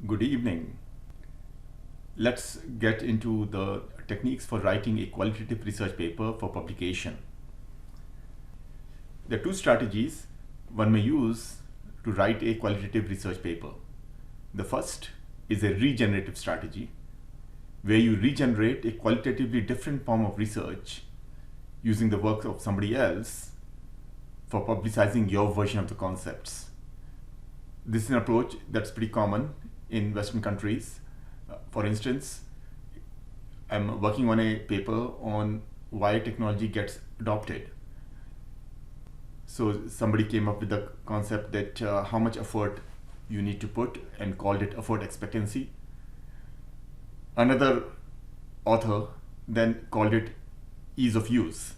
Good evening. Let's get into the techniques for writing a qualitative research paper for publication. There are two strategies one may use to write a qualitative research paper. The first is a regenerative strategy, where you regenerate a qualitatively different form of research using the work of somebody else for publicizing your version of the concepts. This is an approach that's pretty common in Western countries. For instance, I'm working on a paper on why technology gets adopted. So somebody came up with the concept that how much effort you need to put and called it effort expectancy. Another author then called it ease of use,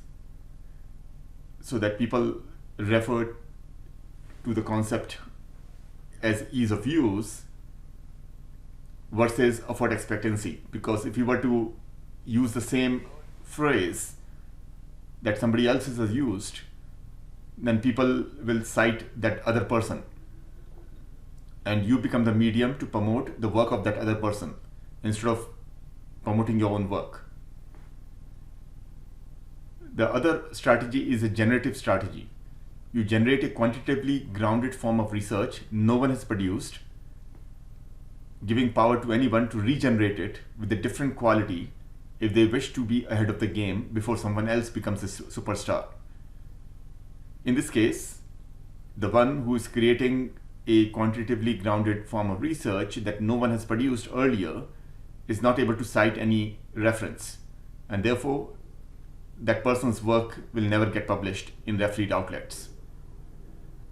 so that people referred to the concept as ease of use versus effort expectancy, because if you were to use the same phrase that somebody else has used, then people will cite that other person and you become the medium to promote the work of that other person instead of promoting your own work. The other strategy is a generative strategy. You generate a quantitatively grounded form of research no one has produced, giving power to anyone to regenerate it with a different quality if they wish to be ahead of the game before someone else becomes a superstar. In this case, the one who is creating a quantitatively grounded form of research that no one has produced earlier is not able to cite any reference, and therefore that person's work will never get published in refereed outlets.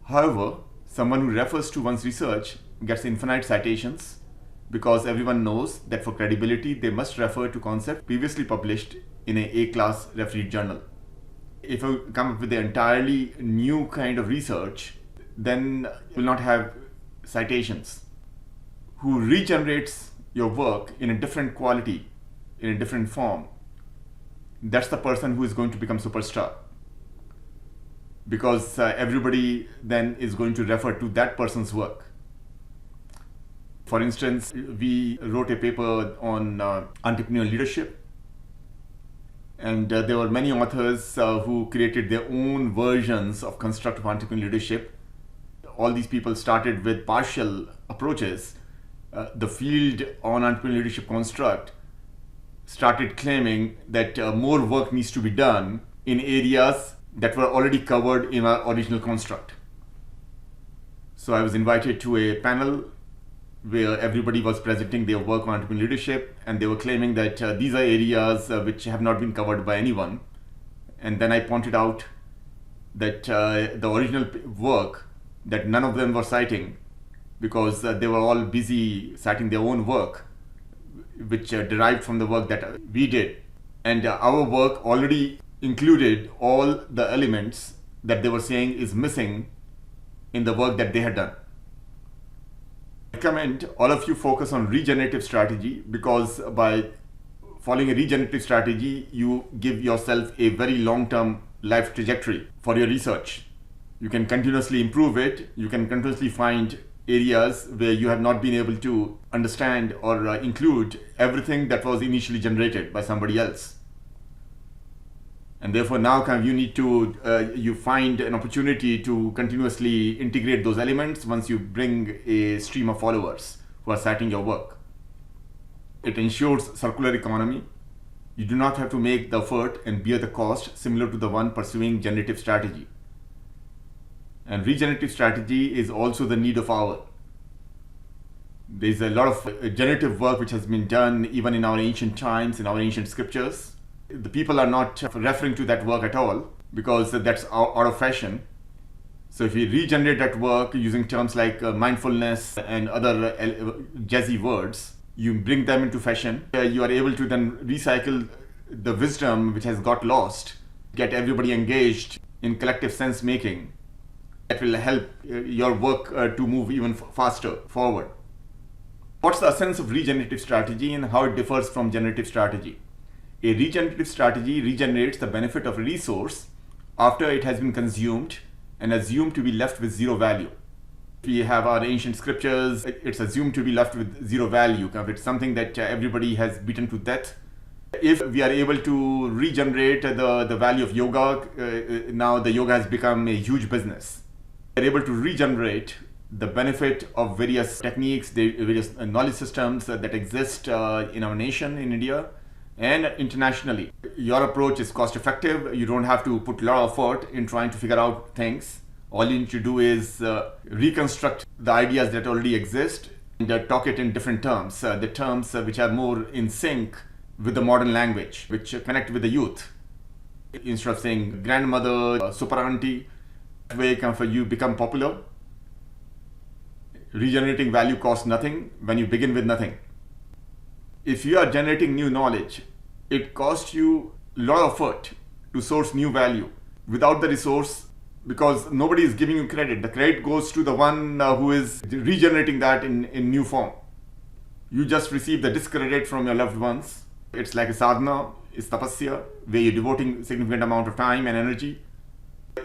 However, someone who refers to one's research gets infinite citations, because everyone knows that for credibility they must refer to concepts previously published in an A-class refereed journal. If you come up with an entirely new kind of research, then you will not have citations. Who regenerates your work in a different quality, in a different form, that's the person who is going to become superstar, because everybody then is going to refer to that person's work. For instance, we wrote a paper on entrepreneurial leadership, and there were many authors who created their own versions of constructive entrepreneurial leadership. All these people started with partial approaches. The field on entrepreneurial leadership construct started claiming that more work needs to be done in areas that were already covered in our original construct. So I was invited to a panel where everybody was presenting their work on entrepreneurial leadership, and they were claiming that these are areas which have not been covered by anyone. And then I pointed out that the original work that none of them were citing, because they were all busy citing their own work, which derived from the work that we did. And our work already included all the elements that they were saying is missing in the work that they had done. I recommend all of you focus on regenerative strategy, because by following a regenerative strategy, you give yourself a very long-term life trajectory for your research. You can continuously improve it. You can continuously find areas where you have not been able to understand or include everything that was initially generated by somebody else. And therefore now you need to, you find an opportunity to continuously integrate those elements once you bring a stream of followers who are citing your work. It ensures circular economy. You do not have to make the effort and bear the cost similar to the one pursuing generative strategy. And regenerative strategy is also the need of hour. There's a lot of generative work which has been done even in our ancient times, in our ancient scriptures. The people are not referring to that work at all, because that's out of fashion. So if you regenerate that work using terms like mindfulness and other jazzy words, you bring them into fashion. You are able to then recycle the wisdom which has got lost, get everybody engaged in collective sense making. That will help your work to move even faster forward. What's the essence of regenerative strategy and how it differs from generative strategy? A regenerative strategy regenerates the benefit of a resource after it has been consumed and assumed to be left with zero value. We have our ancient scriptures, it's assumed to be left with zero value. It's something that everybody has beaten to death. If we are able to regenerate the value of yoga, now the yoga has become a huge business. We are able to regenerate the benefit of various techniques, the various knowledge systems that exist in our nation, in India, and internationally. Your approach is cost effective. You don't have to put a lot of effort in trying to figure out things. All you need to do is reconstruct the ideas that already exist and talk it in different terms, the terms which are more in sync with the modern language, which connect with the youth. Instead of saying grandmother, super auntie, that way you become popular. Regenerating value costs nothing when you begin with nothing. If you are generating new knowledge, it costs you a lot of effort to source new value. Without the resource, because nobody is giving you credit, the credit goes to the one who is regenerating that in new form. You just receive the discredit from your loved ones. It's like a sadhana, it's tapasya, where you're devoting significant amount of time and energy.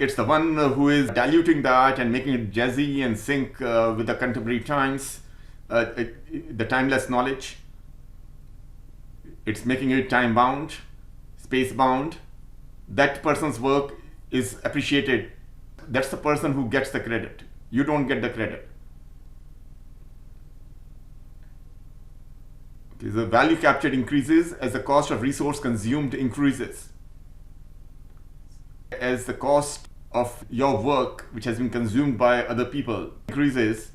It's the one who is diluting that and making it jazzy and sync with the contemporary times, the timeless knowledge. It's making it time bound, space bound. That person's work is appreciated. That's the person who gets the credit. You don't get the credit. Okay, the value captured increases as the cost of resource consumed increases. As the cost of your work, which has been consumed by other people, increases,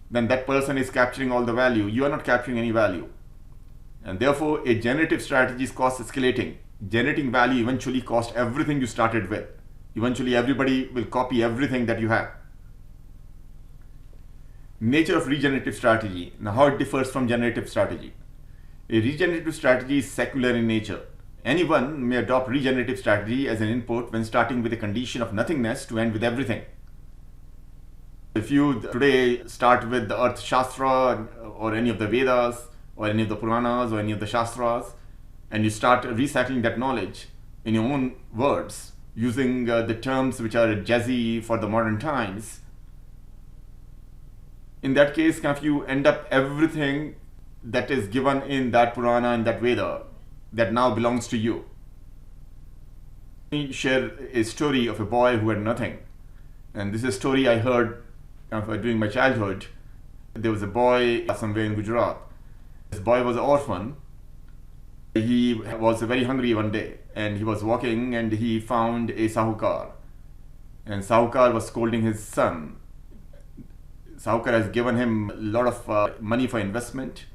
then that person is capturing all the value. You are not capturing any value. And therefore, a generative strategy is cost escalating. Generating value eventually costs everything you started with. Eventually, everybody will copy everything that you have. Nature of regenerative strategy. Now, how it differs from generative strategy. A regenerative strategy is secular in nature. Anyone may adopt regenerative strategy as an input when starting with a condition of nothingness to end with everything. If you today start with the Earth Shastra or any of the Vedas or any of the Puranas or any of the Shastras, and you start recycling that knowledge in your own words, using the terms which are jazzy for the modern times, in that case, you end up everything that is given in that Purana and that Veda that now belongs to you. Let me share a story of a boy who had nothing. And this is a story I heard during my childhood. There was a boy somewhere in Gujarat. This boy was an orphan. He was very hungry one day and he was walking and he found a sahukar. And sahukar was scolding his son. Sahukar has given him a lot of money for investment.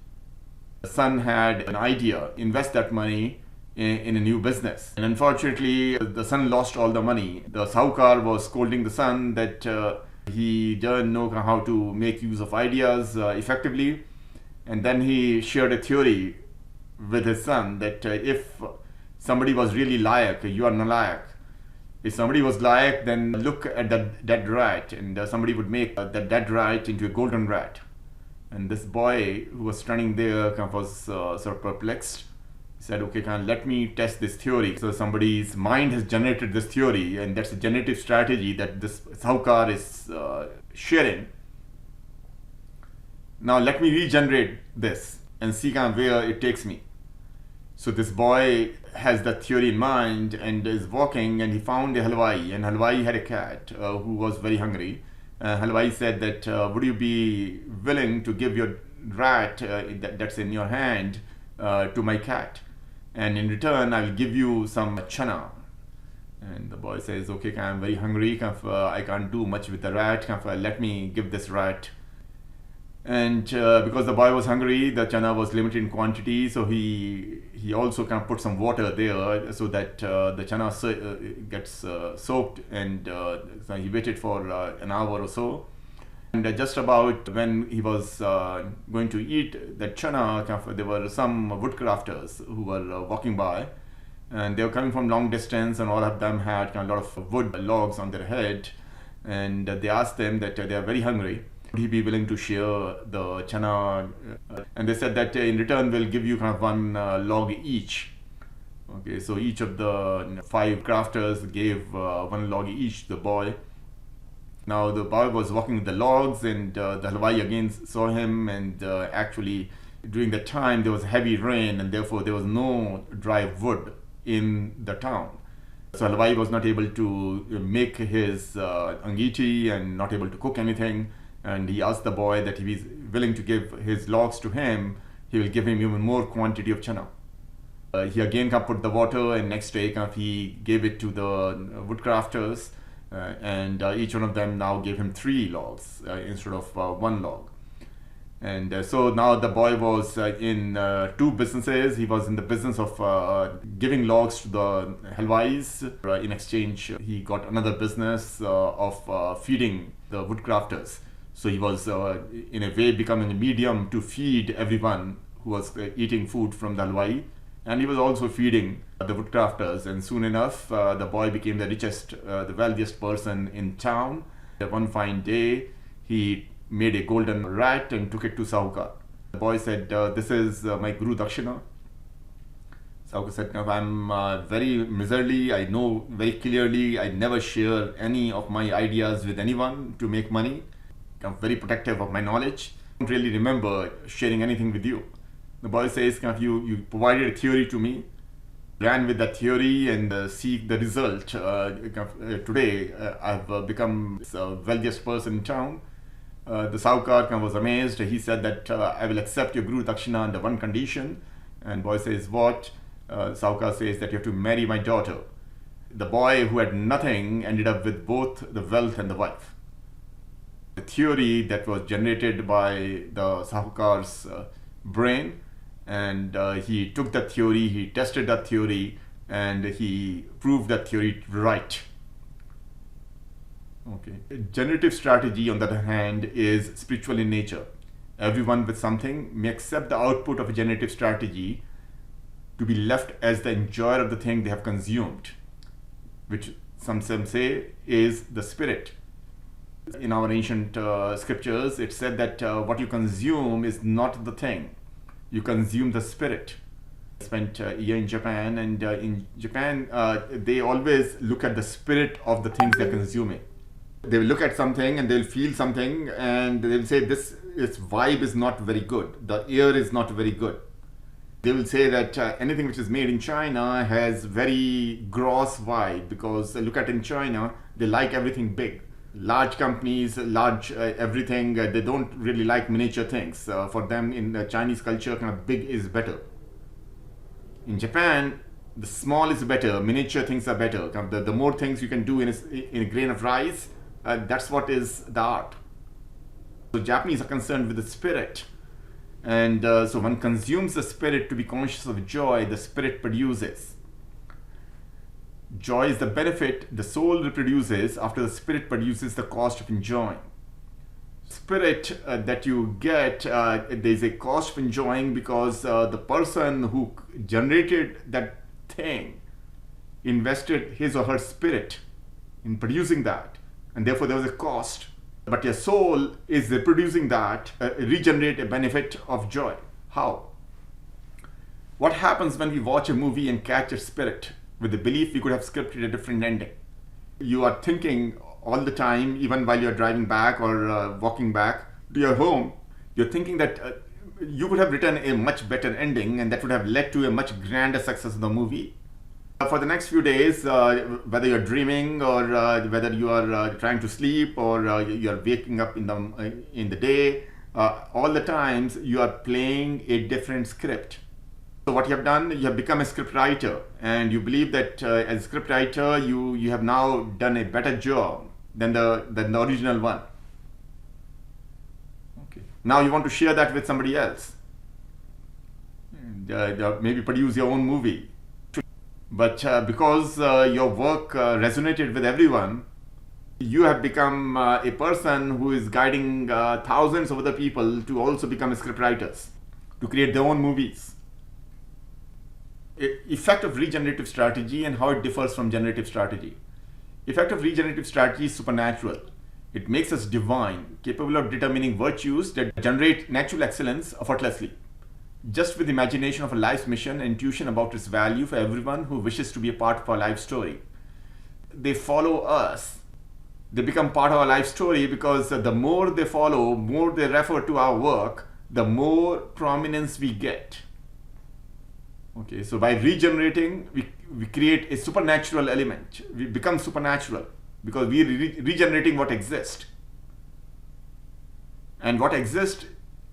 The son had an idea, invest that money in a new business. And unfortunately, the son lost all the money. The sahukar was scolding the son that he doesn't know how to make use of ideas effectively. And then he shared a theory with his son that if somebody was really layak, you are nalayak. If somebody was layak, then look at that dead rat, and somebody would make that dead rat into a golden rat. And this boy who was standing there was sort of perplexed. He said, okay, let me test this theory. So somebody's mind has generated this theory, and that's a generative strategy that this sahukar is sharing. Now let me regenerate this and see where it takes me. So this boy has that theory in mind and is walking, and he found a halwai, and halwai had a cat who was very hungry. Halwai said that would you be willing to give your rat that's in your hand to my cat, and in return I will give you some chana. And the boy says, okay, I'm very hungry, I can't do much with the rat, let me give this rat. And because the boy was hungry, the chana was limited in quantity, so he also put some water there so that the chana gets soaked, and so he waited for an hour or so. And just about when he was going to eat that chana, there were some woodcrafters who were walking by, and they were coming from long distance, and all of them had a lot of wood logs on their head, and they asked them that they are very hungry. Would he be willing to share the chana? And they said that in return we'll give you one log each. Okay, so each of the 5 crafters gave one log each to the boy. Now the boy was walking with the logs, and the halwai again saw him, and actually during that time there was heavy rain, and therefore there was no dry wood in the town. So halwai was not able to make his angiti and not able to cook anything, and he asked the boy that if he's willing to give his logs to him, he will give him even more quantity of chana. He again put the water, and next day he gave it to the woodcrafters, and each one of them now gave him 3 logs instead of 1 log. And so now the boy was in 2 businesses. He was in the business of giving logs to the halwais. In exchange, he got another business of feeding the woodcrafters. So he was in a way becoming a medium to feed everyone who was eating food from the halwai. And he was also feeding the woodcrafters, and soon enough the boy became the richest, the wealthiest person in town. One fine day he made a golden rat and took it to Sahukar. The boy said, this is my Guru Dakshina. Sahukar said, I'm very miserly, I know very clearly, I never share any of my ideas with anyone to make money. I'm very protective of my knowledge. I don't really remember sharing anything with you. The boy says, you provided a theory to me, ran with that theory and seek the result. Today I've become the wealthiest person in town. The Sahukar was amazed. He said that I will accept your Guru Dakshina under one condition. And boy says, what? Sahukar says that you have to marry my daughter. The boy who had nothing ended up with both the wealth and the wife. The theory that was generated by the Sahukar's brain, and he took that theory, he tested that theory, and he proved that theory right. Okay. Generative strategy, on the other hand, is spiritual in nature. Everyone with something may accept the output of a generative strategy to be left as the enjoyer of the thing they have consumed, which some say is the spirit. In our ancient scriptures, it said that what you consume is not the thing. You consume the spirit. I spent a year in Japan, and in Japan, they always look at the spirit of the things they're consuming. They will look at something and they'll feel something, and they'll say this vibe is not very good. The air is not very good. They will say that anything which is made in China has very gross vibe, because look at in China, they like everything big. Large companies, large everything, they don't really like miniature things. For them, in the Chinese culture, big is better. In Japan, the small is better, miniature things are better. The more things you can do in a grain of rice, that's what is the art. So Japanese are concerned with the spirit. And so one consumes the spirit to be conscious of joy the spirit produces. Joy is the benefit the soul reproduces after the spirit produces the cost of enjoying. Spirit that you get, there's a cost of enjoying, because the person who generated that thing invested his or her spirit in producing that, and therefore there was a cost. But your soul is reproducing that, regenerate a benefit of joy. How? What happens when we watch a movie and catch a spirit with the belief we could have scripted a different ending? You are thinking all the time, even while you're driving back or walking back to your home, you're thinking that you could have written a much better ending, and that would have led to a much grander success of the movie. For the next few days, whether you're dreaming or whether you are trying to sleep or you're waking up in the day, all the times you are playing a different script. So what you have done, you have become a script writer, and you believe that as a script writer, you have now done a better job than the original one. Okay. Now you want to share that with somebody else, and maybe produce your own movie. But because your work resonated with everyone, you have become a person who is guiding thousands of other people to also become scriptwriters, to create their own movies. Effect of regenerative strategy and how it differs from generative strategy. Effect of regenerative strategy is supernatural. It makes us divine, capable of determining virtues that generate natural excellence effortlessly, just with imagination of a life's mission and intuition about its value for everyone who wishes to be a part of our life story. They follow us They become part of our life story because the more they follow, more they refer to our work, the more prominence we get. Okay, so by regenerating, we create a supernatural element. We become supernatural because we are regenerating what exists. And what exists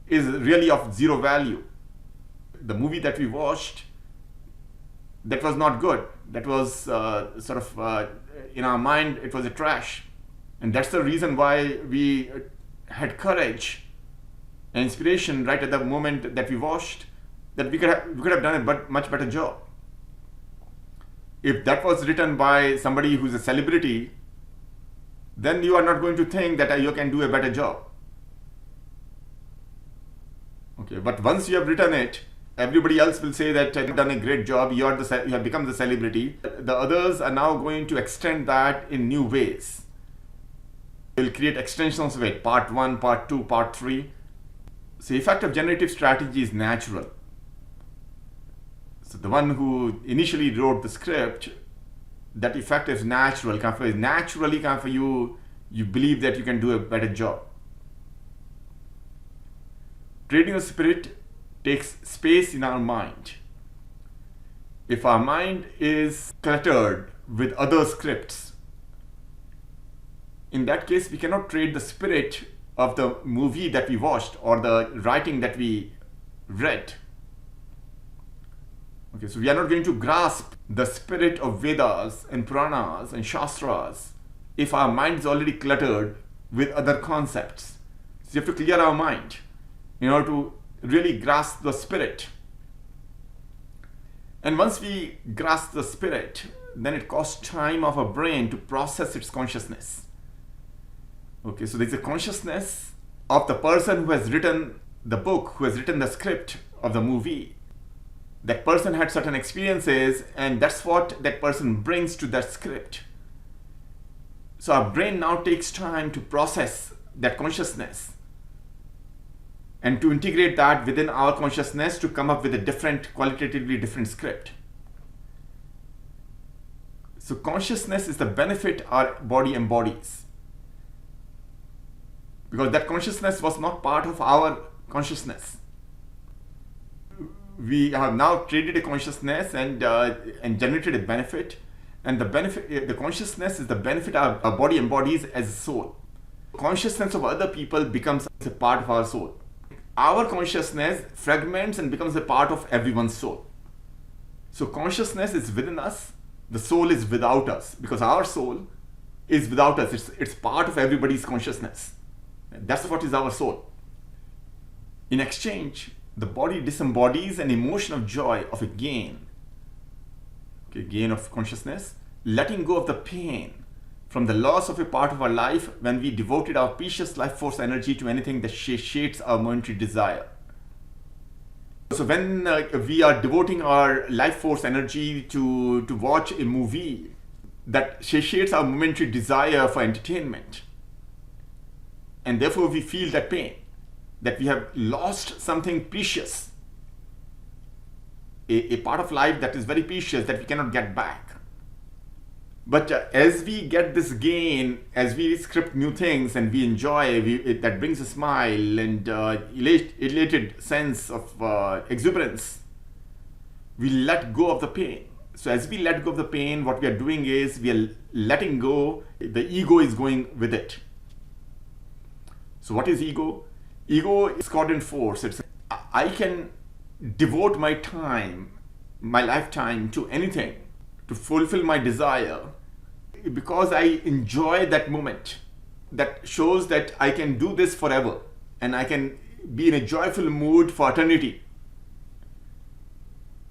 is really of zero value. The movie that we watched, that was not good. That was in our mind, it was a trash. And that's the reason why we had courage and inspiration right at the moment that we watched, that we could have done a much better job. If that was written by somebody who's a celebrity, then you are not going to think that you can do a better job. Okay, but once you have written it, everybody else will say that you've done a great job, you have become the celebrity. The others are now going to extend that in new ways. We'll create extensions of it, part 1, part 2, part 3. So effect of generative strategy is natural. So the one who initially wrote the script, that effect is natural. Naturally, you believe that you can do a better job. Trading the spirit takes space in our mind. If our mind is cluttered with other scripts, in that case, we cannot trade the spirit of the movie that we watched or the writing that we read. Okay, so we are not going to grasp the spirit of Vedas and Puranas and Shastras if our mind is already cluttered with other concepts. So you have to clear our mind in order to really grasp the spirit. And once we grasp the spirit, then it costs time of our brain to process its consciousness. Okay, so there's a consciousness of the person who has written the book, who has written the script of the movie. That person had certain experiences, and that's what that person brings to that script. So our brain now takes time to process that consciousness and to integrate that within our consciousness to come up with a qualitatively different script. So consciousness is the benefit our body embodies, because that consciousness was not part of our consciousness. We have now traded a consciousness and generated a benefit, and the consciousness is the benefit our body embodies as a soul. Consciousness of other people becomes a part of our soul. Our consciousness fragments and becomes a part of everyone's soul. So consciousness is within us, the soul is without us, because our soul is without us. It's part of everybody's consciousness. That's what is our soul. In exchange, the body disembodies an emotion of joy, of a gain. Okay, gain of consciousness, letting go of the pain from the loss of a part of our life when we devoted our precious life force energy to anything that satiates our momentary desire. So when we are devoting our life force energy to watch a movie that satiates our momentary desire for entertainment, and therefore we feel that pain, that we have lost something precious, a part of life that is very precious that we cannot get back. But as we get this gain, as we script new things and we enjoy, that brings a smile and elated sense of exuberance, we let go of the pain. So as we let go of the pain, what we are doing is we are letting go, the ego is going with it. So what is ego? Ego is discordant force. I can devote my time, my lifetime to anything to fulfill my desire because I enjoy that moment. That shows that I can do this forever and I can be in a joyful mood for eternity.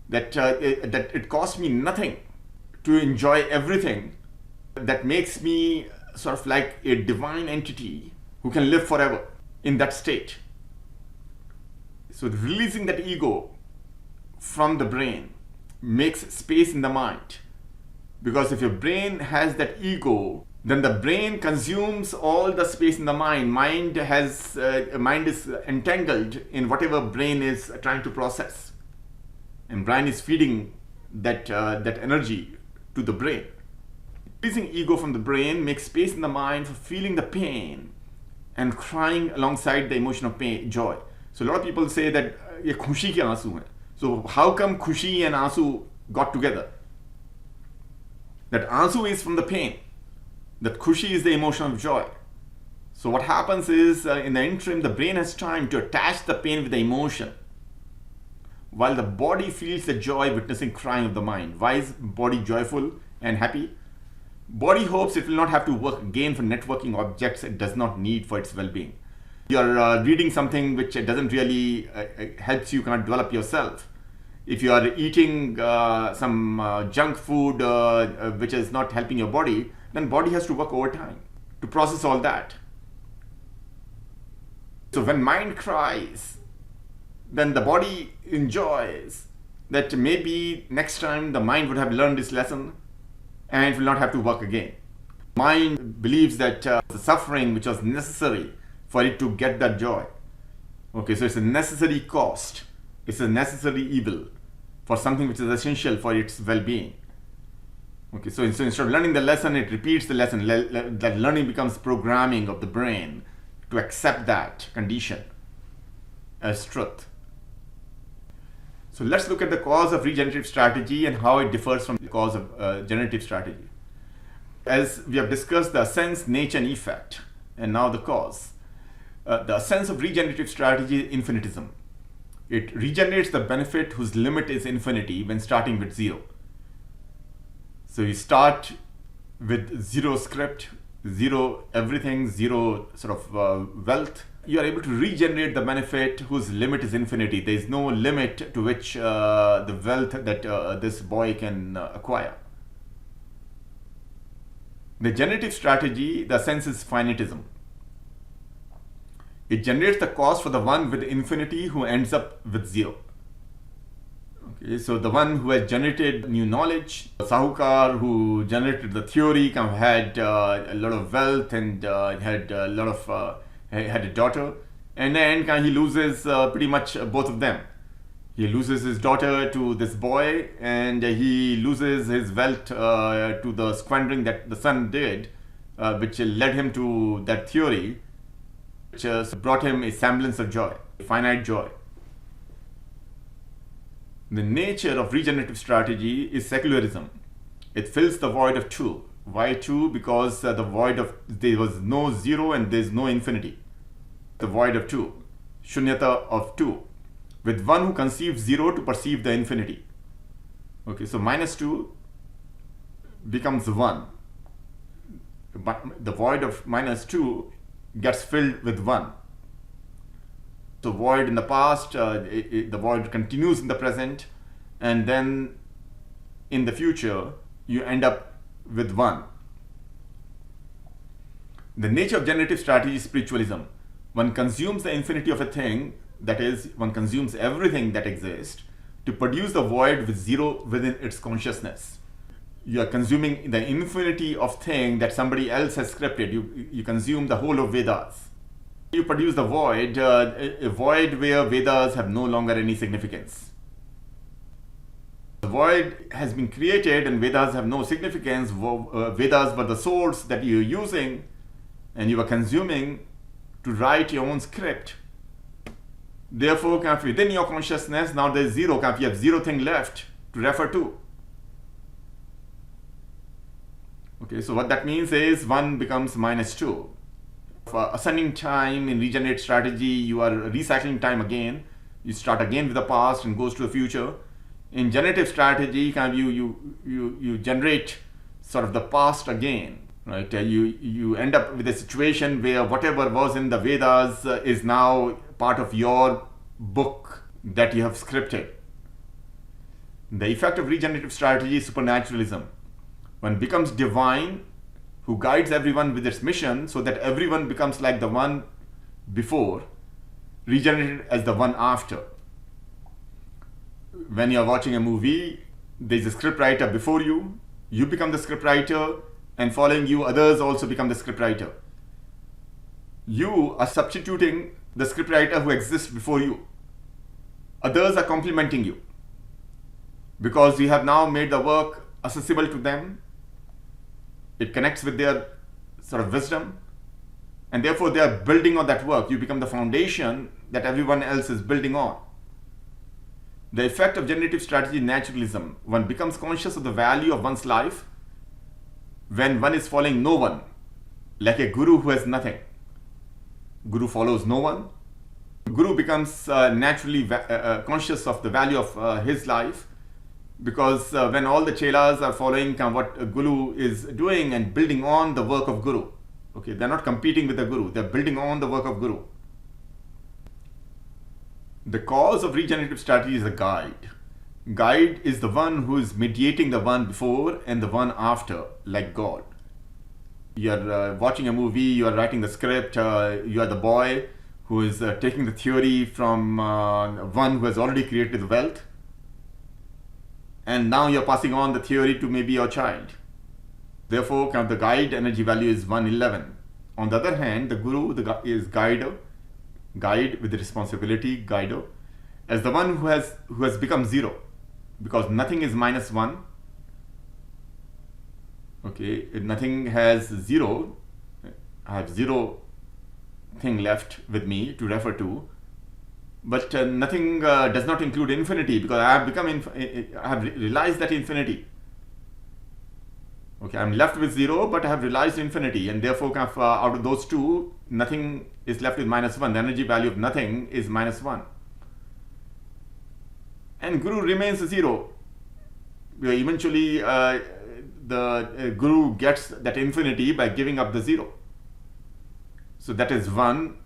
That it costs me nothing to enjoy everything. That makes me sort of like a divine entity who can live forever in that state. So releasing that ego from the brain makes space in the mind. Because if your brain has that ego, then the brain consumes all the space in the mind. Mind is entangled in whatever brain is trying to process. And brain is feeding that energy to the brain. Releasing ego from the brain makes space in the mind for feeling the pain and crying alongside the emotion of pain, joy. So a lot of people say that ये खुशी के आंसू हैं. So how come खुशी and आंसू got together? That आंसू is from the pain. That खुशी is the emotion of joy. So what happens is, in the interim, the brain has time to attach the pain with the emotion, while the body feels the joy witnessing crying of the mind. Why is body joyful and happy? Body hopes it will not have to work again for networking objects it does not need for its well-being. You're reading something which doesn't really helps you kind of develop yourself. If you are eating some junk food which is not helping your body, then body has to work overtime to process all that. So when mind cries, then the body enjoys that maybe next time the mind would have learned this lesson and it will not have to work again. Mind believes that the suffering which was necessary for it to get that joy. Okay, so it's a necessary cost. It's a necessary evil for something which is essential for its well-being. Okay, so instead of learning the lesson, it repeats the lesson. That learning becomes programming of the brain to accept that condition as truth. So let's look at the cause of regenerative strategy and how it differs from the cause of generative strategy. As we have discussed the essence, nature, and effect, and now the cause. The essence of regenerative strategy is infinitism. It regenerates the benefit whose limit is infinity when starting with zero. So you start with zero script, zero everything, zero sort of wealth. You are able to regenerate the benefit whose limit is infinity. There is no limit to which the wealth that this boy can acquire. The generative strategy, the sense is finitism. It generates the cost for the one with infinity who ends up with zero. Okay, so the one who has generated new knowledge, Sahukar who generated the theory, kind of had a lot of wealth and had a lot of had a daughter, and then he loses pretty much both of them. He loses his daughter to this boy, and he loses his wealth to the squandering that the son did, which led him to that theory, which brought him a semblance of joy, a finite joy. The nature of regenerative strategy is secularism. It fills the void of two. Why two? Because the void of, there was no zero and there is no infinity. The void of two, shunyata of two, with one who conceives zero to perceive the infinity. Okay, so minus two becomes one. But the void of minus two gets filled with one. So void in the past, the void continues in the present, and then in the future you end up with one. The nature of generative strategy is spiritualism. One consumes the infinity of a thing, that is, one consumes everything that exists to produce the void with zero within its consciousness. You are consuming the infinity of thing that somebody else has scripted. You consume the whole of Vedas. You produce the void, a void where Vedas have no longer any significance. The void has been created and Vedas have no significance. Vedas were the source that you are using and you are consuming to write your own script. Therefore, within your consciousness, now there is zero. You have zero thing left to refer to. Okay, so what that means is 1 becomes minus 2. For ascending time in regenerate strategy, you are recycling time again. You start again with the past and goes to the future. In generative strategy, you generate sort of the past again, right? You end up with a situation where whatever was in the Vedas is now part of your book that you have scripted. The effect of regenerative strategy is supernaturalism. One becomes divine, who guides everyone with its mission so that everyone becomes like the one before, regenerated as the one after. When you are watching a movie, there is a scriptwriter before you, you become the scriptwriter, and following you, others also become the scriptwriter. You are substituting the scriptwriter who exists before you. Others are complementing you because you have now made the work accessible to them. It connects with their sort of wisdom, and therefore they are building on that work. You become the foundation that everyone else is building on. The effect of generative strategy is naturalism. One becomes conscious of the value of one's life when one is following no one, like a guru who has nothing. Guru follows no one. Guru becomes naturally conscious of the value of his life, because when all the chelas are following what a guru is doing and building on the work of guru, okay, they're not competing with the guru, they're building on the work of guru. The cause of regenerative strategy is a guide. Guide is the one who is mediating the one before and the one after, like God. You're watching a movie, you are writing the script, you are the boy who is taking the theory from one who has already created wealth, and now you're passing on the theory to maybe your child. Therefore, the guide energy value is 111. On the other hand, the guru is guider, guide with the responsibility, guider, as the one who has become zero, because nothing is -1. Okay, if nothing has zero, I have zero thing left with me to refer to, but nothing does not include infinity, because I have become I have realized that infinity. Okay, I'm left with zero, but I have realized infinity, and therefore out of those two, nothing is left with -1. The energy value of nothing is -1, and guru remains zero. Eventually, the guru gets that infinity by giving up the zero. So that is one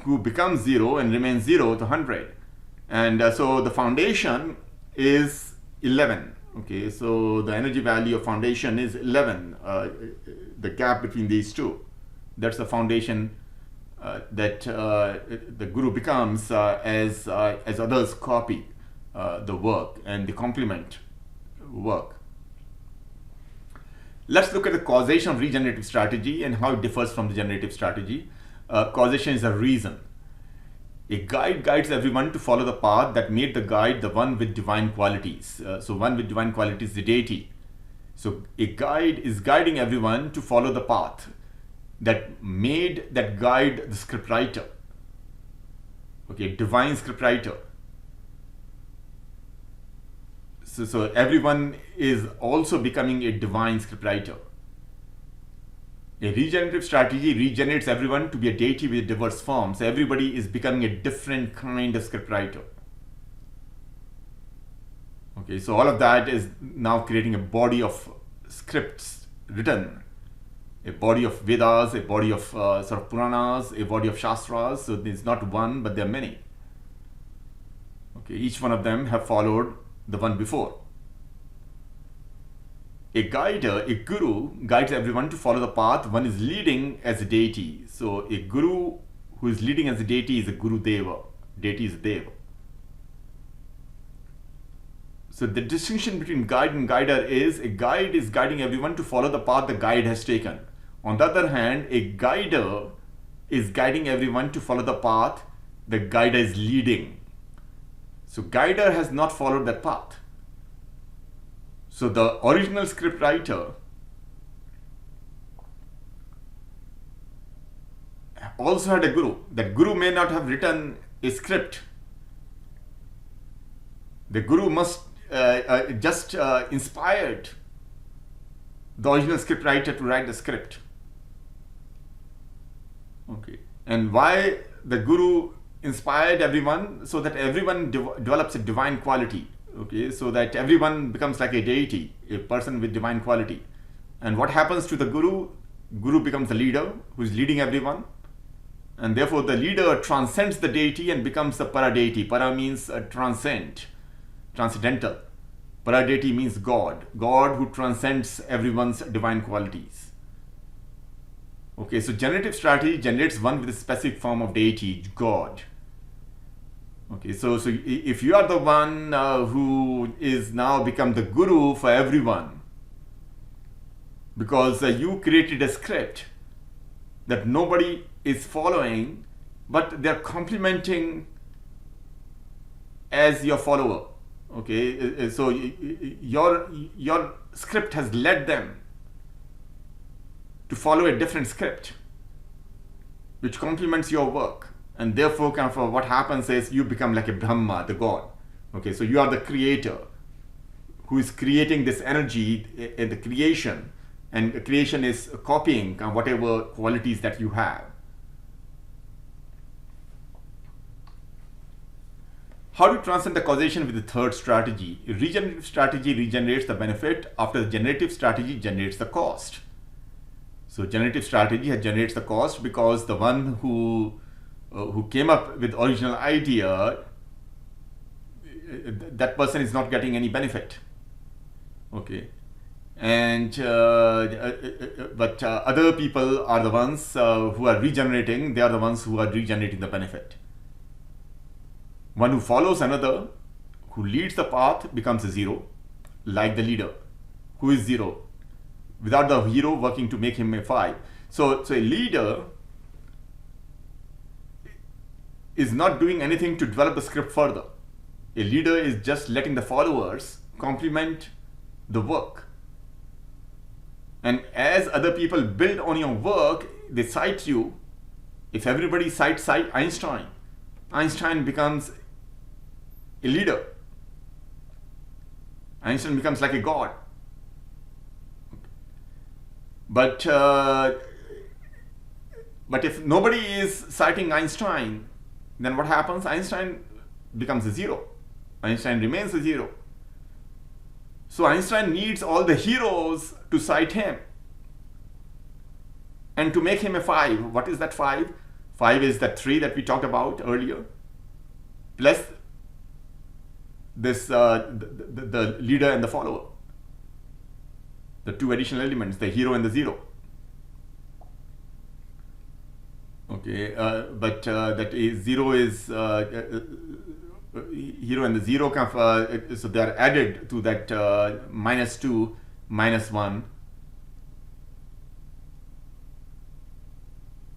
who becomes zero and remains zero to 100, and so the foundation is 11. Okay, so the energy value of foundation is 11. The gap between these two, that's the foundation that the guru becomes as others copy the work and they complement work. Let's look at the causation of regenerative strategy and how it differs from the generative strategy. Causation is a reason. A guide guides everyone to follow the path that made the guide the one with divine qualities. So one with divine qualities is the deity. So a guide is guiding everyone to follow the path that made that guide the scriptwriter. Okay, divine scriptwriter. So everyone is also becoming a divine scriptwriter. A regenerative strategy regenerates everyone to be a deity with diverse forms. Everybody is becoming a different kind of scriptwriter. Okay, so all of that is now creating a body of scripts written, a body of Vedas, a body of sort of Puranas, a body of Shastras. So there's not one, but there are many. Okay, each one of them have followed the one before. A guider, a guru, guides everyone to follow the path one is leading as a deity. So a guru who is leading as a deity is a Guru Deva. Deity is Deva. So the distinction between guide and guider is a guide is guiding everyone to follow the path the guide has taken. On the other hand, a guider is guiding everyone to follow the path the guider is leading. So guider has not followed that path. So the original scriptwriter also had a guru. That guru may not have written a script. The guru must just inspired the original scriptwriter to write the script. Okay, and why the guru inspired everyone? So that everyone develops a divine quality. Okay, so that everyone becomes like a deity, a person with divine quality. And what happens to the guru? Guru becomes the leader who is leading everyone, and therefore the leader transcends the deity and becomes the para-deity. Para means transcendental. Para-deity means God, God who transcends everyone's divine qualities. Okay, so generative strategy generates one with a specific form of deity, God. Okay, so if you are the one who is now become the guru for everyone, because you created a script that nobody is following, but they're complementing as your follower. Okay, so your script has led them to follow a different script which complements your work. And therefore, kind of what happens is you become like a Brahma, the god. Okay, so you are the creator who is creating this energy in the creation, and creation is copying whatever qualities that you have. How to transcend the causation with the third strategy? Regenerative strategy regenerates the benefit after the generative strategy generates the cost. So generative strategy generates the cost because the one who came up with original idea, that person is not getting any benefit. Okay, and but other people are the ones who are regenerating. They are the ones who are regenerating the benefit. One who follows another, who leads the path, becomes a zero, like the leader, who is zero, without the hero working to make him a 5. So a leader is not doing anything to develop the script further. A leader is just letting the followers complement the work. And as other people build on your work, they cite you. If everybody cites Einstein, Einstein becomes a leader. Einstein becomes like a god. But if nobody is citing Einstein, then what happens? Einstein becomes a zero. Einstein remains a zero. So Einstein needs all the heroes to cite him and to make him a 5. What is that 5? 5 is that 3 that we talked about earlier, plus this the leader and the follower, the 2 additional elements, the hero and the zero. Okay, but that is 0 is hero and the zero kind of, so they are added to that -2, -1,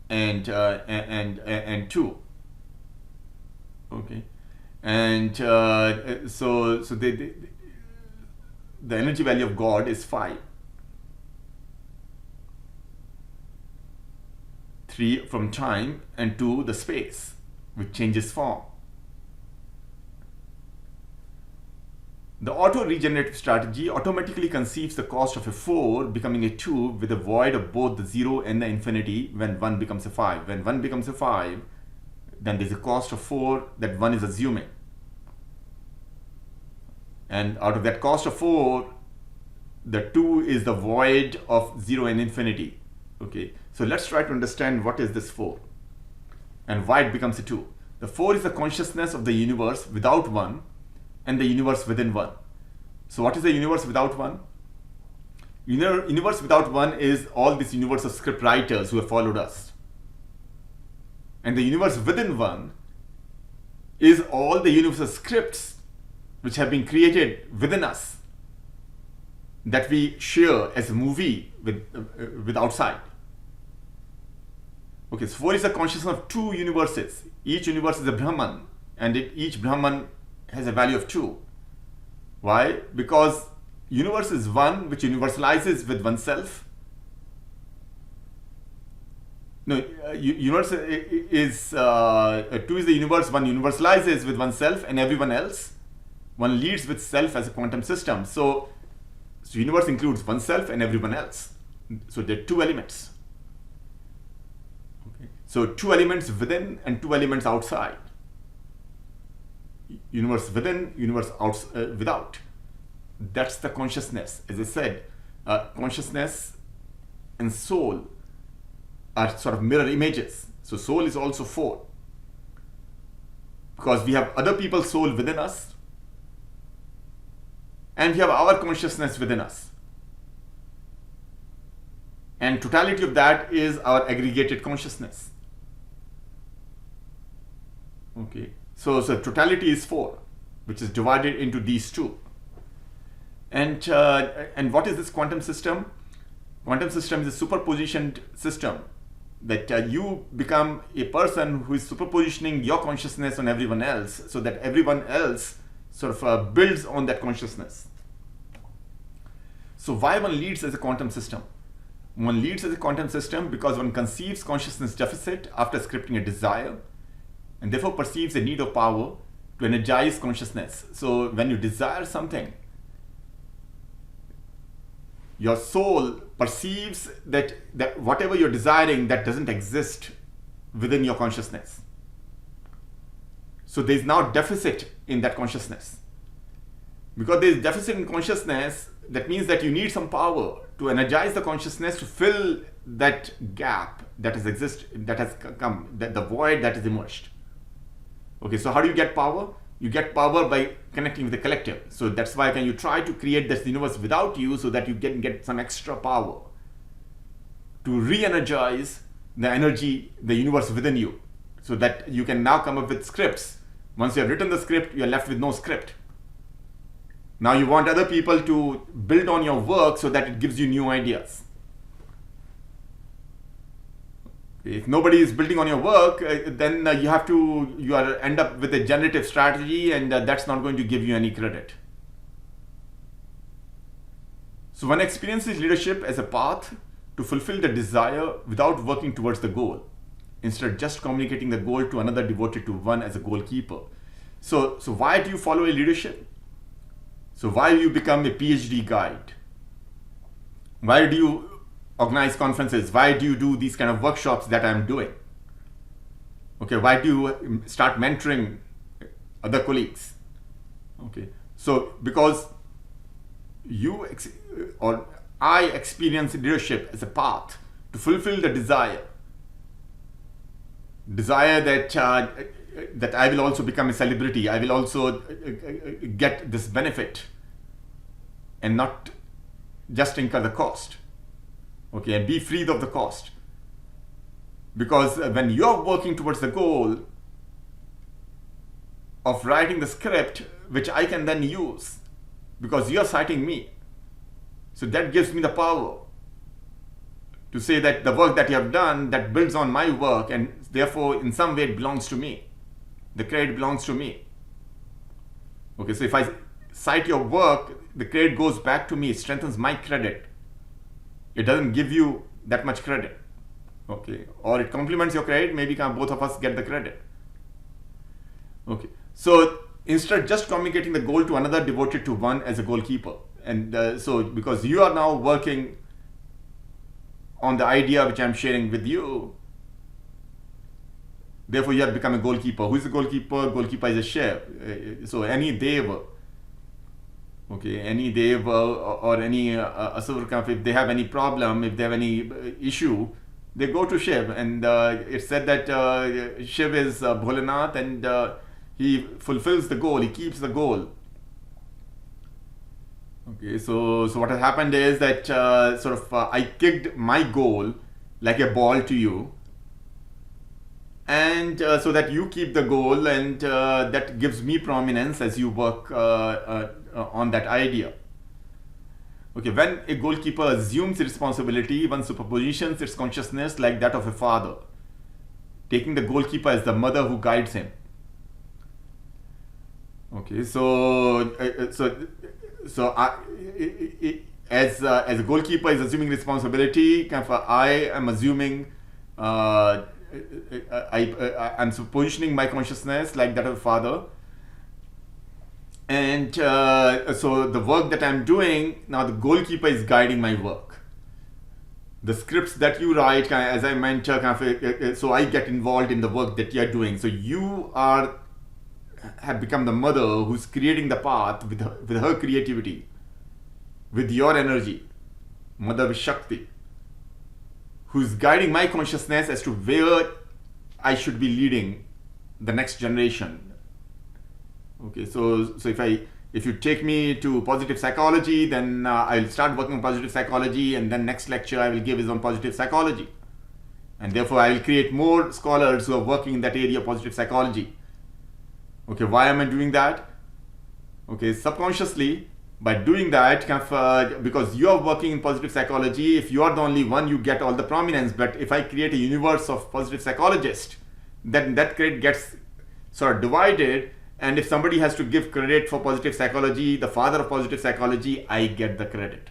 and 2. Okay, and so the energy value of God is 5. 3 from time, and 2 the space, which changes form. The auto-regenerative strategy automatically conceives the cost of a 4 becoming a 2 with a void of both the 0 and the infinity when 1 becomes a 5. When 1 becomes a 5, then there's a cost of 4 that 1 is assuming. And out of that cost of 4, the 2 is the void of 0 and infinity. Okay, so let's try to understand what is this 4 and why it becomes a 2. The 4 is the consciousness of the universe without 1 and the universe within 1. So what is the universe without 1? Universe without 1 is all these universe of script writers who have followed us. And the universe within 1 is all the universe of scripts which have been created within us that we share as a movie with outside. Okay, so 4 is the consciousness of 2 universes. Each universe is a Brahman, and each Brahman has a value of 2. Why? Because universe is 1 which universalizes with oneself. No, universe is 2 is the universe 1 universalizes with oneself and everyone else. 1 leads with self as a quantum system. So universe includes oneself and everyone else. So there are 2 elements. Okay. So 2 elements within and 2 elements outside. Universe within, universe without. That's the consciousness. As I said, consciousness and soul are sort of mirror images. So soul is also 4. Because we have other people's soul within us, and we have our consciousness within us. And totality of that is our aggregated consciousness. Okay. So totality is 4, which is divided into these 2. And what is this quantum system? Quantum system is a superpositioned system that you become a person who is superpositioning your consciousness on everyone else, so that everyone else sort of builds on that consciousness. So why one leads as a quantum system? One leads as a quantum system because one conceives consciousness deficit after scripting a desire, and therefore perceives a need of power to energize consciousness. So when you desire something, your soul perceives that whatever you're desiring, that doesn't exist within your consciousness. So there's now deficit in that consciousness. Because there's deficit in consciousness, that means that you need some power to energize the consciousness to fill that gap that has come, the void that is emerged. Okay, so how do you get power? You get power by connecting with the collective. So that's why you try to create this universe without you, so that you can get some extra power to re-energize the energy, the universe within you, so that you can now come up with scripts. Once you have written the script, you're left with no script. Now you want other people to build on your work so that it gives you new ideas. If nobody is building on your work, then you end up with a generative strategy, and that's not going to give you any credit. So one experiences leadership as a path to fulfill the desire without working towards the goal, instead just communicating the goal to another devoted to one as a goalkeeper. So why do you follow a leadership? So why do you become a PhD guide? Why do you organize conferences? Why do you do these kind of workshops that I'm doing? Okay, why do you start mentoring other colleagues? Okay, so because I experience leadership as a path to fulfill the desire that I will also become a celebrity. I will also get this benefit and not just incur the cost. Okay, and be freed of the cost. Because when you're working towards the goal of writing the script, which I can then use, because you're citing me, so that gives me the power to say that the work that you have done, that builds on my work, and therefore in some way it belongs to me. The credit belongs to me. Okay, so if I cite your work, the credit goes back to me, it strengthens my credit. It doesn't give you that much credit. Okay, or it complements your credit, maybe both of us get the credit. Okay, so instead just communicating the goal to another devoted to one as a goalkeeper. And so because you are now working on the idea which I'm sharing with you, therefore you have become a goalkeeper. Who is a goalkeeper? Goalkeeper is a chef. So any deva, okay, any deva or any asura, if they have any problem, if they have any issue, they go to Shiv, and it's said that Shiv is Bholenath, and he fulfills the goal, he keeps the goal. Okay, so what has happened is that I kicked my goal like a ball to you, and so that you keep the goal, and that gives me prominence as you work on that idea. Okay, when a goalkeeper assumes responsibility, one superpositions its consciousness like that of a father, taking the goalkeeper as the mother who guides him. Okay, as a goalkeeper is assuming responsibility, I am assuming I'm positioning my consciousness like that of a father, and so the work that I'm doing now, the goalkeeper is guiding my work. The scripts that you write, as I mentioned, so I get involved in the work that you are doing. So you have become the mother who's creating the path with her creativity, with your energy, Mother Shakti, who's guiding my consciousness as to where I should be leading the next generation. Okay, so if you take me to positive psychology, then I'll start working on positive psychology, and then next lecture I will give is on positive psychology, and therefore I will create more scholars who are working in that area of positive psychology. Okay, why am I doing that? Okay, subconsciously, by doing that, because you are working in positive psychology, if you are the only one, you get all the prominence. But if I create a universe of positive psychologists, then that credit gets sort of divided. And if somebody has to give credit for positive psychology, the father of positive psychology, I get the credit.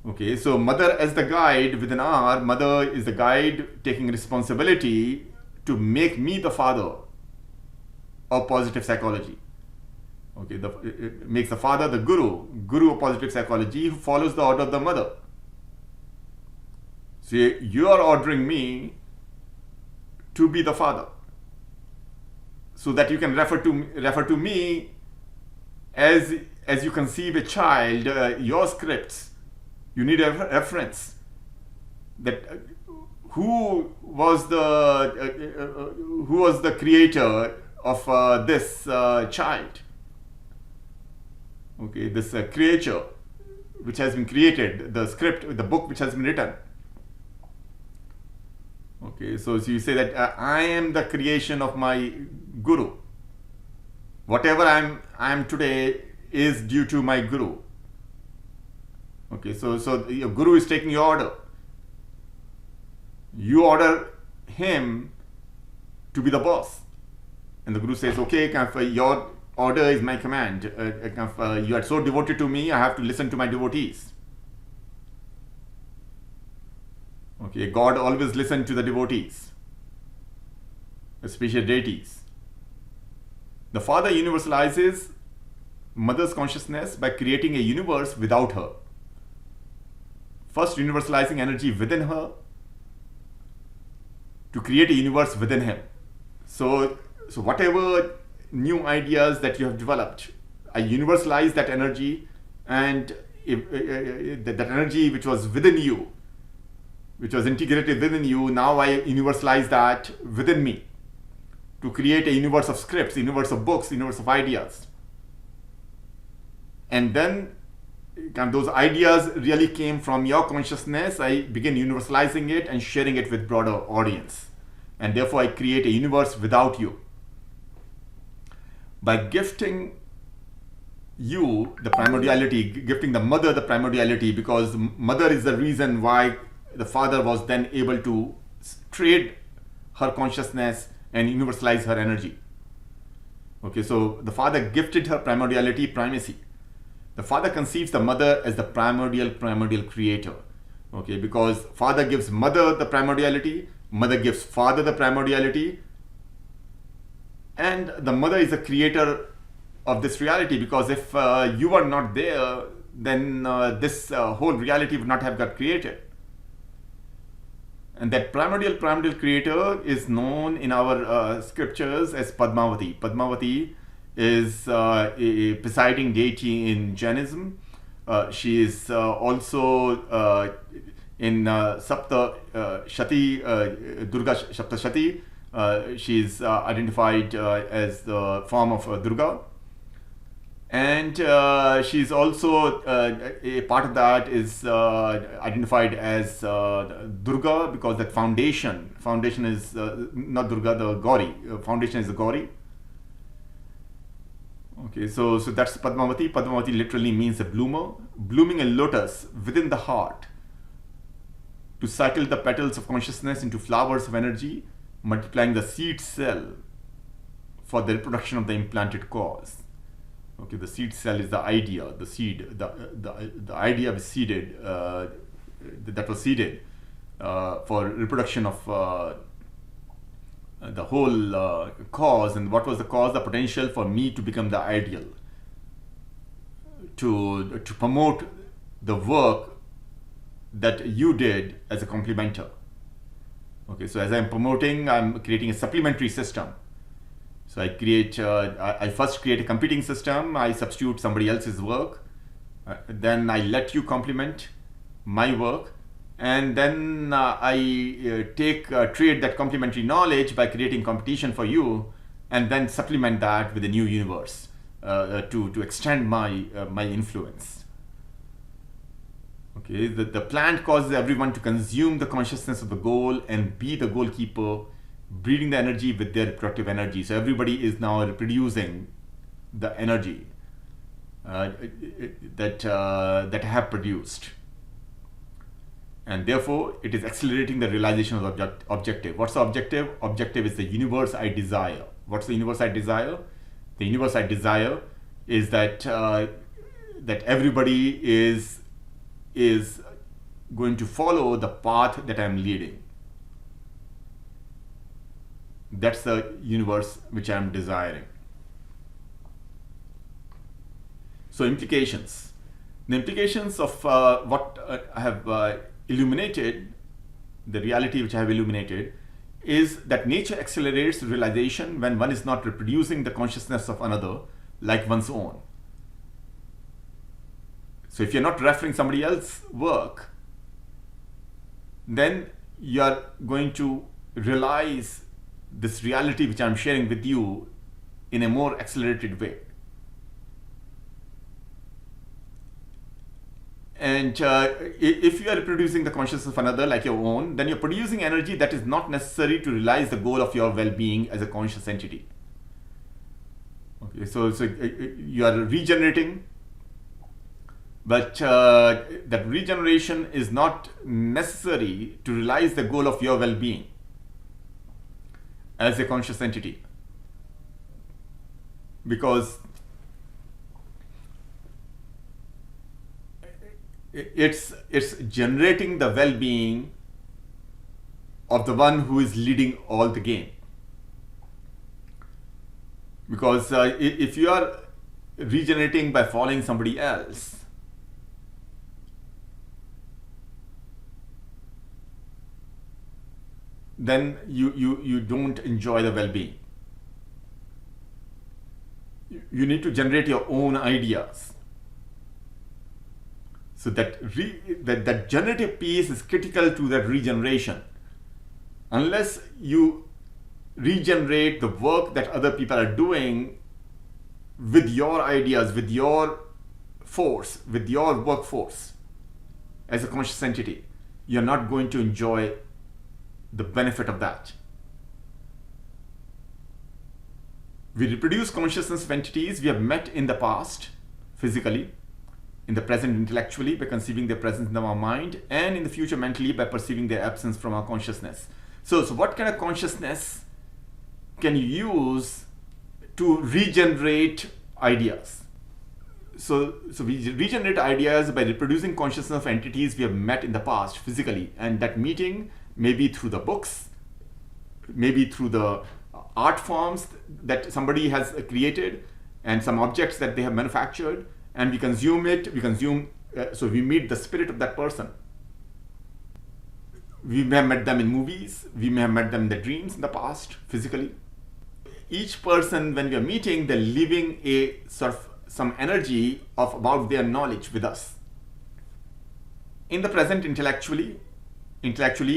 Okay, so mother as the guide with an R, mother is the guide taking responsibility to make me the father of positive psychology. Okay, it makes the father the guru of positive psychology, who follows the order of the mother. So you are ordering me to be the father, so that you can refer to me as you conceive a child. Your scripts, you need a reference that who was the creator of this child. Okay, this creature which has been created, the script, the book which has been written. Okay, so you say that I am the creation of my guru. Whatever I am today is due to my guru. Okay, so your guru is taking your order. You order him to be the boss, and the guru says, okay, your order is my command. You are so devoted to me, I have to listen to my devotees. Okay, God always listened to the devotees, especially deities. The father universalizes mother's consciousness by creating a universe without her. First universalizing energy within her to create a universe within him. So whatever new ideas that you have developed, I universalize that energy, and that energy which was within you, which was integrated within you, now I universalize that within me to create a universe of scripts, universe of books, universe of ideas. And then those ideas really came from your consciousness. I begin universalizing it and sharing it with broader audience. And therefore I create a universe without you. By gifting you the primordiality, gifting the mother the primordiality, because mother is the reason why the father was then able to trade her consciousness and universalize her energy. Okay, so the father gifted her primordiality, primacy. The father conceives the mother as the primordial creator. Okay, because father gives mother the primordiality, mother gives father the primordiality, and the mother is the creator of this reality, because if you are not there, then this whole reality would not have got created. And that primordial creator is known in our scriptures as Padmavati. Padmavati is a presiding deity in Jainism. She is also in Sapta Shati, Durga Sapta Shati. She is identified as the form of Durga. And she's also a part of that is identified as Durga, because that foundation is not Durga, the Gauri. Foundation is the Gauri. Okay, so that's Padmavati. Padmavati literally means a bloomer, blooming a lotus within the heart to cycle the petals of consciousness into flowers of energy, multiplying the seed cell for the reproduction of the implanted cause. Okay, the seed cell is the idea, the seed, the idea was seeded, that was seeded for reproduction of the whole cause. And what was the cause? The potential for me to become the ideal, to promote the work that you did as a complementer. Okay, so as I'm promoting, I'm creating a supplementary system. So I first create a competing system, I substitute somebody else's work, then I let you complement my work, and then I trade that complementary knowledge by creating competition for you, and then supplement that with a new universe to extend my influence. Okay, the plant causes everyone to consume the consciousness of the goal and be the goalkeeper, breeding the energy with their reproductive energy. So everybody is now reproducing the energy that I have produced, and therefore it is accelerating the realization of the objective. What's the objective? Objective is the universe I desire. What's the universe I desire? The universe I desire is that that everybody is going to follow the path that I'm leading. That's the universe which I'm desiring. So implications. The implications of what I have illuminated, the reality which I have illuminated, is that nature accelerates realization when one is not reproducing the consciousness of another like one's own. So if you're not referring somebody else's work, then you're going to realize this reality which I'm sharing with you in a more accelerated way. And if you are reproducing the consciousness of another like your own, then you're producing energy that is not necessary to realize the goal of your well-being as a conscious entity. Okay, so you are regenerating, but that regeneration is not necessary to realize the goal of your well-being as a conscious entity, because it's generating the well-being of the one who is leading all the game. Because if you are regenerating by following somebody else, then you don't enjoy the well-being. You need to generate your own ideas. So that generative piece is critical to that regeneration. Unless you regenerate the work that other people are doing with your ideas, with your force, with your workforce as a conscious entity, you're not going to enjoy the benefit of that. We reproduce consciousness of entities we have met in the past physically, in the present intellectually by conceiving their presence in our mind, and in the future mentally by perceiving their absence from our consciousness. So what kind of consciousness can you use to regenerate ideas? So we regenerate ideas by reproducing consciousness of entities we have met in the past physically, and that meeting may be through the books, maybe through the art forms that somebody has created and some objects that they have manufactured, and we consume it. So we meet the spirit of that person. We may have met them in movies, we may have met them in their dreams in the past physically. Each person, when we are meeting, they're leaving a sort of some energy of about their knowledge with us. In the present intellectually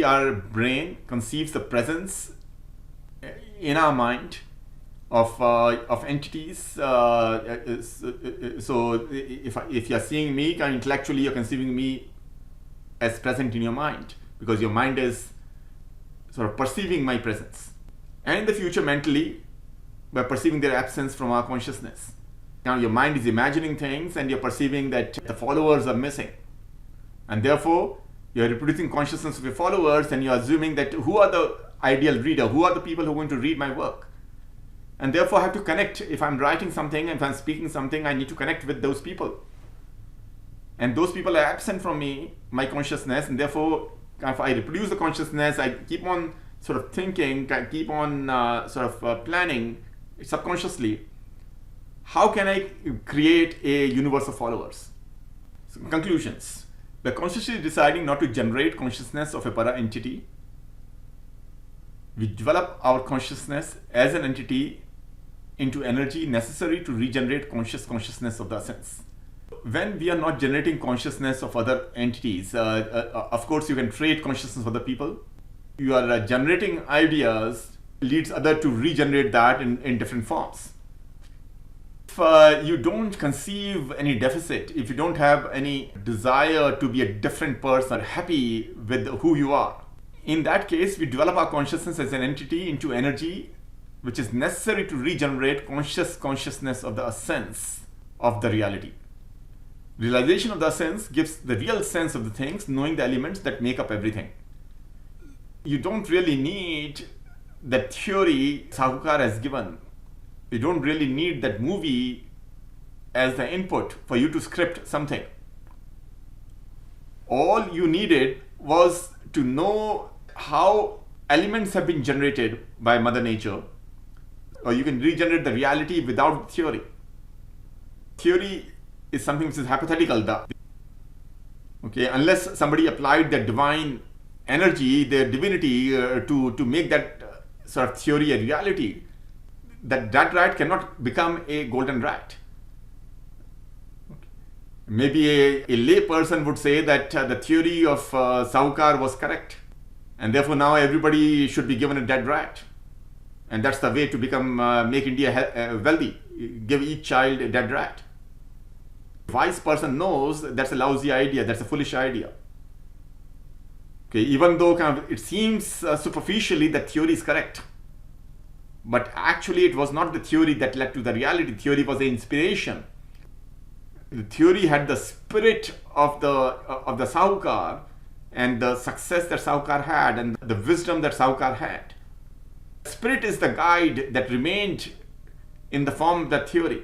our brain conceives the presence in our mind of entities. So if you're seeing me intellectually, you're conceiving me as present in your mind, because your mind is sort of perceiving my presence. And in the future mentally, by perceiving their absence from our consciousness. Now your mind is imagining things and you're perceiving that the followers are missing. And therefore, you're reproducing consciousness of your followers, and you're assuming that who are the ideal reader, who are the people who are going to read my work. And therefore I have to connect. If I'm writing something, if I'm speaking something, I need to connect with those people. And those people are absent from me, my consciousness, and therefore if I reproduce the consciousness, I keep on sort of thinking, I keep on planning subconsciously, how can I create a universe of followers? So, conclusions. By consciously deciding not to generate consciousness of a para-entity, we develop our consciousness as an entity into energy necessary to regenerate consciousness of the essence. When we are not generating consciousness of other entities, of course you can trade consciousness of other people. You are generating ideas, leads other to regenerate that in different forms. If you don't conceive any deficit, if you don't have any desire to be a different person, happy with who you are, in that case, we develop our consciousness as an entity into energy which is necessary to regenerate consciousness of the essence of the reality. Realization of the essence gives the real sense of the things, knowing the elements that make up everything. You don't really need that theory Sahukar has given. You don't really need that movie as the input for you to script something. All you needed was to know how elements have been generated by Mother Nature, or you can regenerate the reality without theory. Theory is something which is hypothetical. Okay, unless somebody applied their divine energy, their divinity, to make that sort of theory a reality, that rat cannot become a golden rat. Okay. Maybe a lay person would say that the theory of Sahukar was correct, and therefore now everybody should be given a dead rat, and that's the way to become make India wealthy. Give each child a dead rat. Wise person knows that's a lousy idea, that's a foolish idea. Okay, even though it seems superficially that theory is correct, but actually it was not the theory that led to the reality. Theory was the inspiration. The theory had the spirit of the Sahukar, and the success that Sahukar had, and the wisdom that Sahukar had. Spirit is the guide that remained in the form of that theory.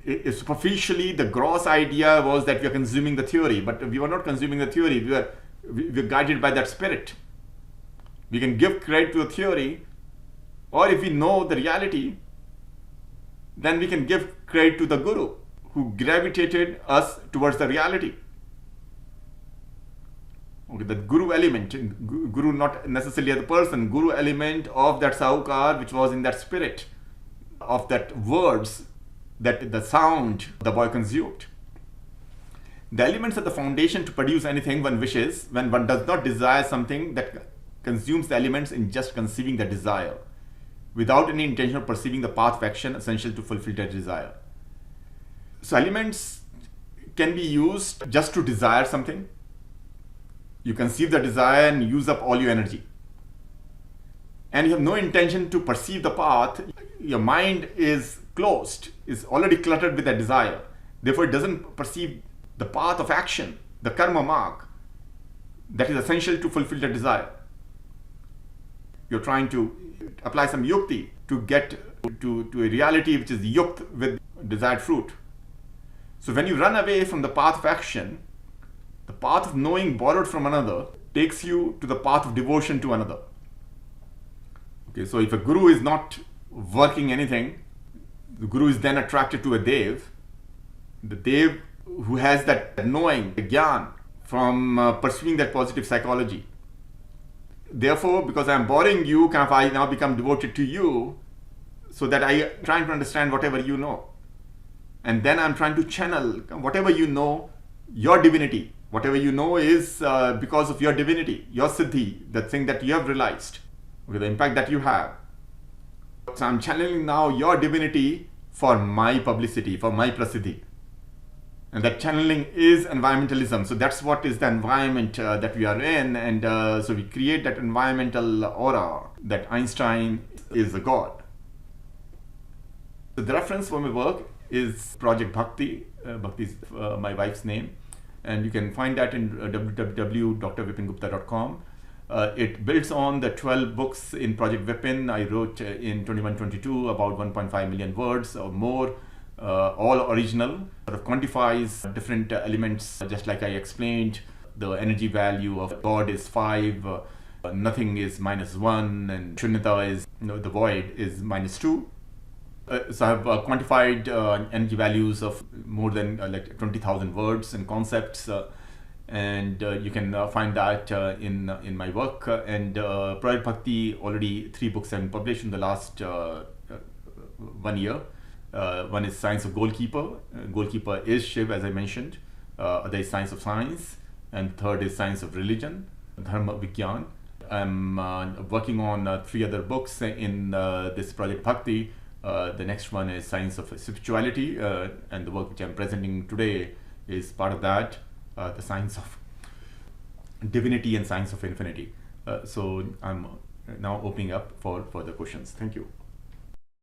Superficially, the gross idea was that we are consuming the theory, but we were not consuming the theory. We were guided by that spirit. We can give credit to the theory, or if we know the reality, then we can give credit to the Guru who gravitated us towards the reality. Okay, the Guru element, Guru not necessarily as a person, Guru element of that Sahukar, which was in that spirit of that words, that the sound the boy consumed. The elements are the foundation to produce anything one wishes when one does not desire something that consumes the elements in just conceiving the desire, without any intention of perceiving the path of action essential to fulfill that desire. So elements can be used just to desire something. You conceive the desire and use up all your energy. And you have no intention to perceive the path. Your mind is closed, is already cluttered with that desire. Therefore, it doesn't perceive the path of action, the karma mark, that is essential to fulfill the desire. You're trying to apply some yukti to get to a reality which is yukt with desired fruit. So when you run away from the path of action, the path of knowing borrowed from another takes you to the path of devotion to another. Okay, so if a guru is not working anything, the guru is then attracted to a dev. The dev who has that knowing, the gyan, from pursuing that positive psychology. Therefore, because I am borrowing you, I now become devoted to you, so that I am trying to understand whatever you know. And then I'm trying to channel whatever you know, your divinity. Whatever you know is because of your divinity, your siddhi, the thing that you have realized, okay, the impact that you have. So I'm channeling now your divinity for my publicity, for my prasiddhi. And that channeling is environmentalism. So that's what is the environment that we are in. And so we create that environmental aura that Einstein is a god. So the reference for my work is Project Bhakti. Bhakti is my wife's name. And you can find that in www.drvipingupta.com. It builds on the 12 books in Project Vipin I wrote in 21-22, about 1.5 million words or more, all original. Sort of quantifies different elements, just like I explained. The energy value of God is 5, nothing is -1, and Shunyata is, the void is -2. So I've quantified energy values of more than like 20,000 words and concepts, and you can find that in my work. And Project Bhakti, already 3 books have been published in the last 1 year. One is Science of Goalkeeper. Goalkeeper is Shiv, as I mentioned. Other is Science of Science, and third is Science of Religion, Dharma Vigyan. I'm working on 3 other books in this Project Bhakti. The next one is Science of Spirituality, and the work which I'm presenting today is part of that, the Science of Divinity and Science of Infinity. So I'm now opening up for further questions. Thank you.